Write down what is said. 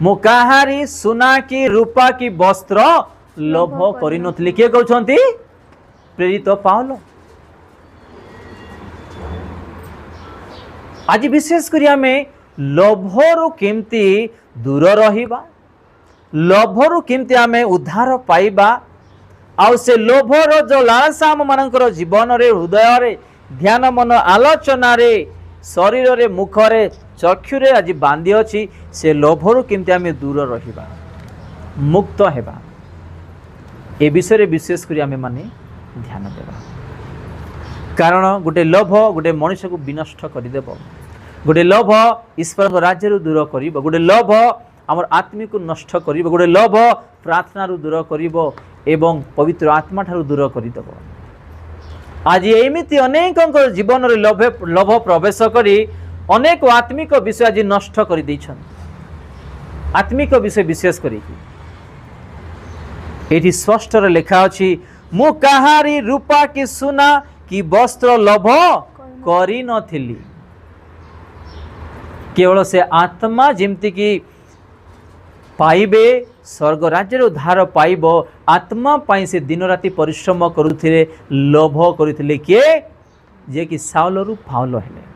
मु काहारी सुना की रूपा की वस्त्र लोभ करिनथली। किए कहउछंती? प्रेरित पाउलो। आज विशेष करी आमे लोभरु केमती दूर रहिबा, लोभरु केमती आमे उद्धार पाइबा, आउ से लोभर जो लालसा आम मानकर जीवन रे, हृदय रे, ध्यान मन आलोचना रे, शरीर रे, मुख रे, चक्षु रे आज बांधी अछि, से लोभरु केमती आमे दूर रहिबा, मुक्त हेबा, ए विषय रे विशेष करी आमे माने ध्यान देबा। कारण गोटे लोभ गोटे मनुष्य को विनष्ट करदेव, गोटे लोभ ईश्वर राज्य रु दूर कर, गोटे लोभ आमर आत्मिक को नष्ट कर, गोटे लोभ प्रार्थना रु दूर कर एवं पवित्र आत्मा ठारू दूर करदेव। आज एमिति अनेक जीवन रे लोभ प्रवेश करी अनेक आत्मिक विषय आज नष्ट कर दैछन। आत्मिक विषय विशेष करी एठी स्पष्ट लेखा अछि, मु काहारी रूपा की सुना कि वस्त्र लोभ करी नथिली। केवल से आत्मा जेमती की पाइबे, स्वर्ग राज्य उद्धार पाइब, आत्मा पाई से दिन राति परिश्रम करुथिले, लोभ करुथिले। किए? जे कि साउल रु पाउल हेले।